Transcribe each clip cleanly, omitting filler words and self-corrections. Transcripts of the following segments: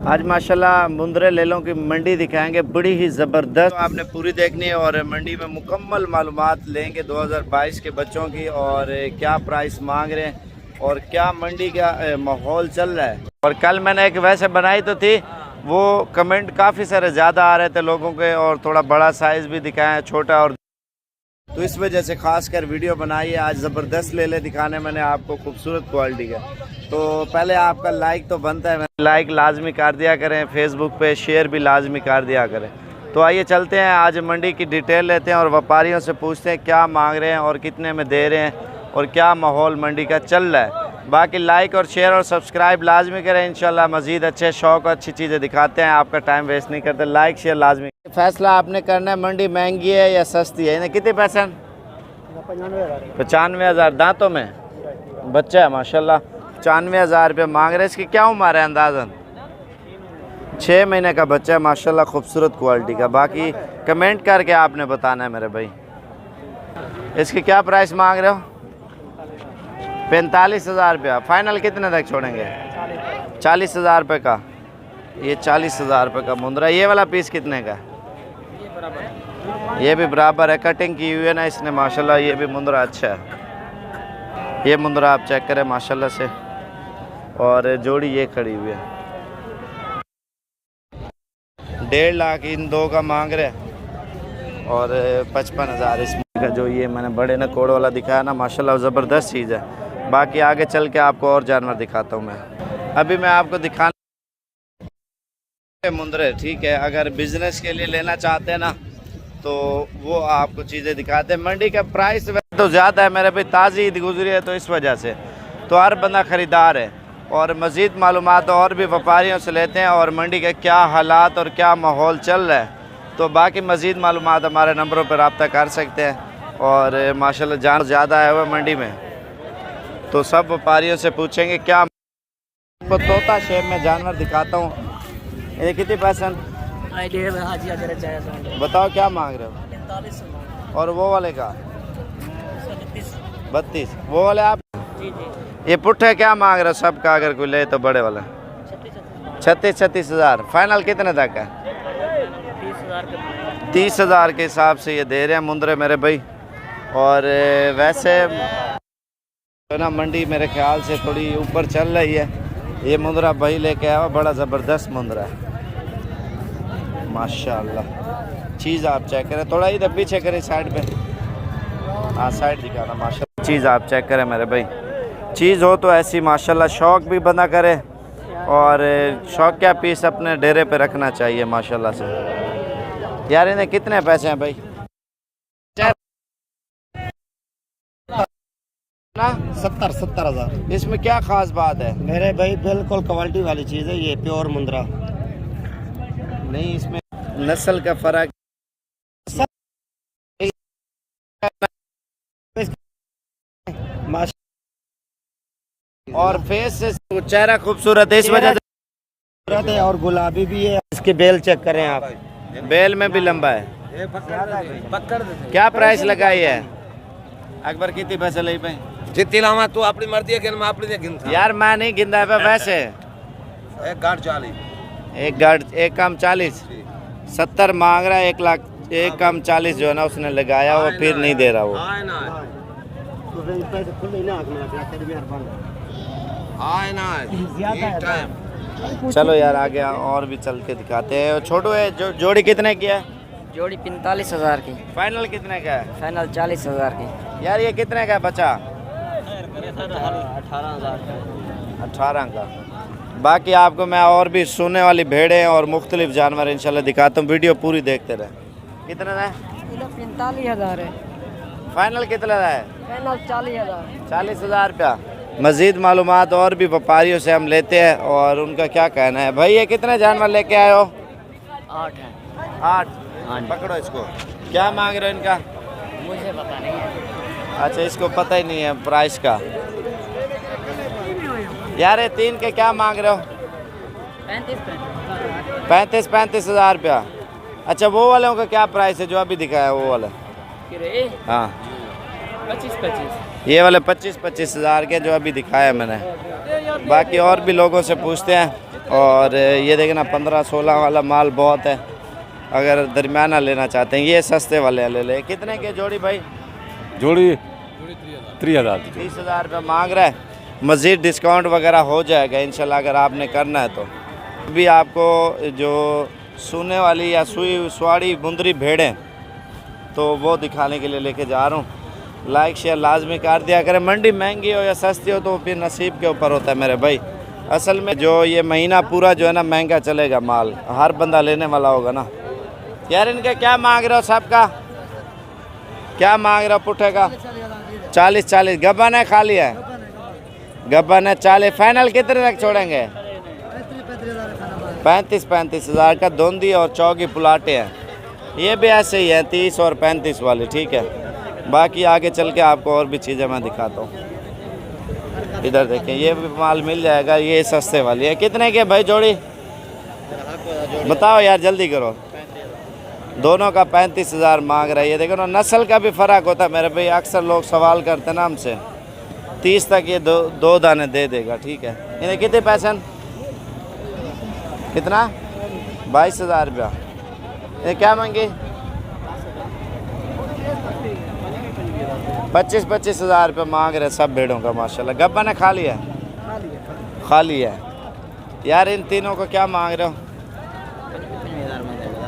आज माशाल्लाह मुंद्रे लेलों की मंडी दिखाएंगे, बड़ी ही ज़बरदस्त। तो आपने पूरी देखनी है और मंडी में मुकम्मल मालूमात लेंगे 2022 के बच्चों की, और क्या प्राइस मांग रहे हैं और क्या मंडी का माहौल चल रहा है। और कल मैंने एक वैसे बनाई तो थी, वो कमेंट काफ़ी सारे ज़्यादा आ रहे थे लोगों के, और थोड़ा बड़ा साइज़ भी दिखाया, छोटा, और तो इस वजह से ख़ास कर वीडियो बनाई है। आज ज़बरदस्त लेले दिखाने मैंने आपको, खूबसूरत क्वालिटी का। तो पहले आपका लाइक तो बनता है, लाइक लाजमी कर दिया करें, फेसबुक पे शेयर भी लाजमी कर दिया करें। तो आइए चलते हैं, आज मंडी की डिटेल लेते हैं और व्यापारियों से पूछते हैं क्या मांग रहे हैं और कितने में दे रहे हैं और क्या माहौल मंडी का चल रहा है। बाकी लाइक और शेयर और सब्सक्राइब लाजमी करें, इंशाल्लाह मज़ीद अच्छे शौक़ अच्छी चीज़ें दिखाते हैं, आपका टाइम वेस्ट नहीं करते। लाइक शेयर लाजमी। फैसला आपने करना है मंडी महंगी है या सस्ती है। इन्हें कितने पैसे? 95,000 दांतों में बच्चा है माशाल्लाह। 95,000 रुपये मांग रहे हैं। इसकी क्या उम्र है अंदाज़न? 6 महीने का बच्चा है माशाल्लाह, खूबसूरत क्वालिटी का। बाकी कमेंट करके आपने बताना है मेरे भाई। इसकी क्या प्राइस मांग रहे हो? 45,000 रुपया। फाइनल कितने तक छोड़ेंगे? 40,000 रुपये का। ये 40,000 रुपये का मुंद्रा। ये वाला पीस कितने का? ये भी बराबर है, कटिंग की हुई है ना इसने माशाल्लाह। ये भी मुंद्रा अच्छा है। ये मुंद्रा आप चेक करें माशाल्लाह से, और जोड़ी ये खड़ी हुई है। 1.5 लाख इन दो का मांग रहे हैं, और 55,000 इसमें का। जो ये मैंने बड़े ना कोड़ वाला दिखाया ना माशाल्लाह, ज़बरदस्त चीज़ है। बाकी आगे चल के आपको और जानवर दिखाता हूँ मैं। अभी मैं आपको दिखाना मुंद्रे, ठीक है। अगर बिजनेस के लिए लेना चाहते हैं ना, तो वो आपको चीज़ें दिखाते हैं। मंडी का प्राइस तो ज़्यादा है मेरे भाई, ताज़ी ईद गुजरी है तो इस वजह से तो हर बंदा ख़रीदार है। और मज़ीद मालूमात और भी व्यापारियों से लेते हैं, और मंडी के क्या हालात और क्या माहौल चल रहा है। तो बाकी मज़ीद मालूमात हमारे नंबरों पर रब्ता कर सकते हैं। और माशाल्लाह जान ज़्यादा है वह मंडी में, तो सब व्यापारियों से पूछेंगे क्या। तोता शेप में जानवर दिखाता हूँ। ये कितने पैसे? बताओ क्या मांग रहे हो? और वो वाले का 32। वो वाले आप ये पुट्ठे क्या मांग रहे हो सबका? अगर कोई ले तो बड़े वाला 36,000। फाइनल कितने तक है? 30,000 के हिसाब से ये दे रहे हैं मुंद्रे मेरे भाई। और वैसे ना मंडी मेरे ख्याल से थोड़ी ऊपर चल रही है। ये मुंद्रा भाई लेके आया, बड़ा ज़बरदस्त मुंद्रा है माशाल्लाह। चीज़ आप चेक करें, थोड़ा इधर पीछे करें साइड पे। हाँ साइड दिखाना माशाल्लाह। चीज़ आप चेक करें मेरे भाई, चीज़ हो तो ऐसी माशाल्लाह, शौक़ भी बंदा करे, और शौक़ क्या पीस अपने डेरे पे रखना चाहिए माशाल्लाह से। यार इन्हें कितने पैसे हैं भाई? 70,000। इसमें क्या ख़ास बात है मेरे भाई बिल्कुल क्वालिटी वाली चीज़ है, ये प्योर मुंद्रा नहीं। इसमें नस्ल का फ़र्क और फेस से चेहरा खूबसूरत है, इस वजह से। और गुलाबी भी है। इसके बेल चेक करें आप, बेल में भी लंबा है। क्या प्राइस लगाई है अकबर? कितने पैसे ले पाए? जितनी लामा तू अपनी मर्जी है कि मैं अपनी गिनता। यार मैं नहीं गिनता है वैसे। एक गाड़ 40, एक गाड़ एक कम 40। 70 मांग रहा है, 1 लाख। एक कम 40 जो है ना उसने लगाया, वो फिर नहीं दे रहा वो। चलो यार आगे और भी चल के दिखाते हैं। छोटू है जोड़ी कितने की है? जोड़ी 45,000 की। फाइनल कितने का है? फाइनल 40,000 की। यार ये कितने का है बच्चा? 18,000 का। बाकी आपको मैं और भी सोने वाली भेड़ें और मुख्तलिफ जानवर इंशाल्लाह दिखाता हूँ, वीडियो पूरी देखते रहे। कितने है? 45,000 है। फाइनल कितना है? फाइनल 40,000। 40,000 रुपया। मज़ीद मालूमात और भी व्यापारियों से हम लेते हैं, और उनका क्या कहना है। भाई ये कितने जानवर लेके आए हो? 8 है। 8। पकड़ो इसको। क्या मांग रहे हो इनका? मुझे पता नहीं है। अच्छा इसको पता ही नहीं है प्राइस का। यार ये 3 के क्या मांग रहे हो? 35,000 रुपया। अच्छा वो वालों का क्या प्राइस है जो अभी दिखाया वो वाला? हाँ 25,000। ये वाले 25,000 के जो अभी दिखाया मैंने। बाकी और भी लोगों से पूछते हैं। और ये देखें ना 15-16 वाला माल बहुत है, अगर दरमियाना लेना चाहते हैं ये सस्ते वाले ले ले। कितने के जोड़ी भाई? जोड़ी 3000 30,000 रुपये मांग रहा है। मज़ीद डिस्काउंट वगैरह हो जाएगा इंशाल्लाह अगर आपने करना है तो। भी आपको जो सूने वाली या सुई स्वाड़ी मुंदरी भेड़ें तो वो दिखाने के लिए लेके जा रहा हूँ। लाइक शेयर लाजमी कर दिया करें। मंडी महंगी हो या सस्ती हो तो फिर नसीब के ऊपर होता है मेरे भाई। असल में जो ये महीना पूरा जो है ना महंगा चलेगा माल, हर बंदा लेने वाला होगा ना। यार इनका क्या मांग रहे हो? सबका क्या मांग रहे हो? पुट्ठे का 40 गब्बन है, खाली है गब्बन है 40। फाइनल कितने तक छोड़ेंगे? 35,000 का दोंदी और चौकी पुलाटे हैं। ये भी ऐसे ही है 30 और 35 वाले, ठीक है। बाकी आगे चल के आपको और भी चीज़ें मैं दिखाता हूँ। इधर देखें ये भी माल मिल जाएगा, ये सस्ते वाली है। कितने के भाई जोड़ी बताओ यार, जल्दी करो। दोनों का 35,000 मांग रहा है। ये देखो ना, नस्ल का भी फ़र्क होता है मेरे भाई। अक्सर लोग सवाल करते हैं ना हमसे। 30 तक ये दो दाने दे देगा, ठीक है। इन्हें कितने पैसे? कितना? 22,000 रुपया। ये क्या मांगे? 25,000 रुपये मांग रहे सब भेड़ों का माशाल्लाह। गब्बा ने खाली है? खाली है। यार इन तीनों को क्या मांग रहे हो?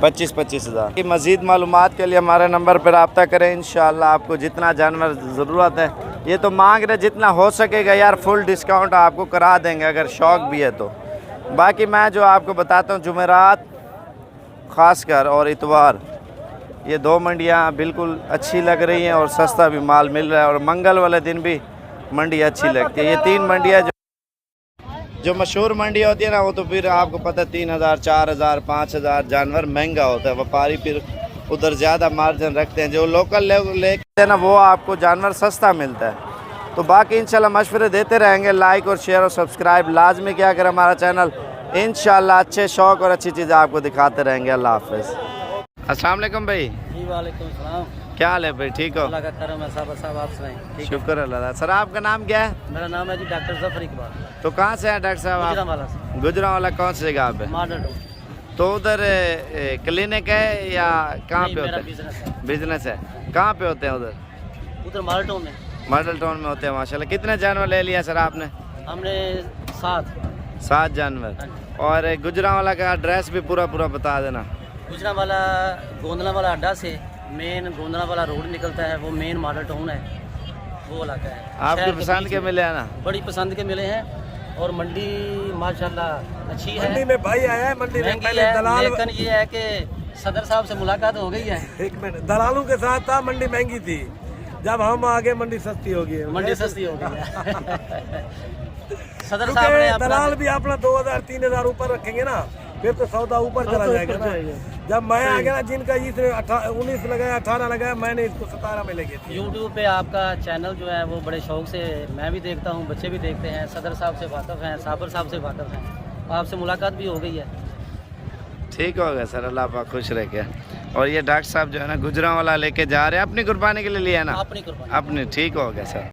25,000। की मज़ीद मालूमात के लिए हमारे नंबर पर रब्ता करें। इंशाल्लाह आपको जितना जानवर ज़रूरत है, ये तो मांग रहे जितना हो सकेगा यार, फुल डिस्काउंट आपको करा देंगे अगर शौक़ भी है तो। बाकी मैं जो आपको बताता हूँ, जुमेरात ख़ासकर और इतवार, ये 2 मंडियाँ बिल्कुल अच्छी लग रही हैं और सस्ता भी माल मिल रहा है। और मंगल वाले दिन भी मंडी अच्छी लगती है। ये 3 मंडियाँ जो मशहूर मंडी होती है ना, वो तो फिर आपको पता है 3,000, 4,000, 5,000 जानवर महंगा होता है। व्यापारी फिर उधर ज़्यादा मार्जिन रखते हैं। जो लोकल लेते हैं ना, वो आपको जानवर सस्ता मिलता है। तो बाकी इंशाल्लाह मशवरे देते रहेंगे। लाइक और शेयर और सब्सक्राइब लाजमी क्या करें हमारा चैनल। इंशाल्लाह अच्छे शौक़ और अच्छी चीज़ें आपको दिखाते रहेंगे। अल्लाह हाफ़िज़। अस्सलाम वालेकुम भाई। वालेकुम सलाम। क्या हाल है भाई? ठीक हो? अल्लाह का करम है साहब, आप सुनाएं। शुक्र अल्लाह। सर आपका नाम क्या है? मेरा नाम है जी डॉक्टर जफर इकबाल। तो कहाँ से हैं डॉक्टर साहब आप? गुजरांवाला से। गुजरांवाला कौन सी जगह पे? मॉडल तो उधर क्लिनिक है या कहाँ पे होता है? बिजनेस है। बिजनेस है। कहाँ पे होते हैं उधर? उधर मॉडल टाउन में। मॉडल टाउन में होते हैं माशाल्लाह। कितने जानवर ले लिया सर आपने? हमने 7 जानवर। और गुजरांवाला का एड्रेस भी पूरा बता देना। गुजरांवाला गोंदलावाला अड्डा से मेन गोंदलावाला रोड निकलता है, वो मेन मॉडल टाउन है, वो इलाका है। आपकी शहर के पसंद बीच के में। मिले हैं ना? बड़ी पसंद के मिले हैं। और मंडी माशाल्लाह अच्छी है। मंडी में भाई आया है, मंडी में महंगी पहले है, दलाल, लेकिन ये है कि सदर साहब से मुलाकात हो गई है। एक मिनट, दलालों के साथ था, मंडी महंगी थी। जब हम आगे मंडी सस्ती हो गई है। मंडी सस्ती हो गई है। सदर साहब ने क्योंकि दलाल अपना भी अपना 2,000-3,000 ऊपर रखेंगे ना, फिर तो सौदा ऊपर चला जाएगा ना। जब मैं आ गया ना, जिनका इसने 19 लगाया, 18 लगाया, मैंने इसको 17 में लेके थी। यूट्यूब पे आपका चैनल जो है वो बड़े शौक से मैं भी देखता हूँ, बच्चे भी देखते हैं। सदर साहब से वाकफ़ हैं, साबर साहब से वाकफ़ हैं। आपसे मुलाकात भी हो गई है। ठीक हो गया सर, अल्लाह पाक खुश रह गया। और ये डॉक्टर साहब जो है ना गुजरांवाला लेके जा रहे हैं, अपनी कुर्बानी के लिए लिया है ना? अपनी कुर्बानी। अपनी। ठीक हो गया सर।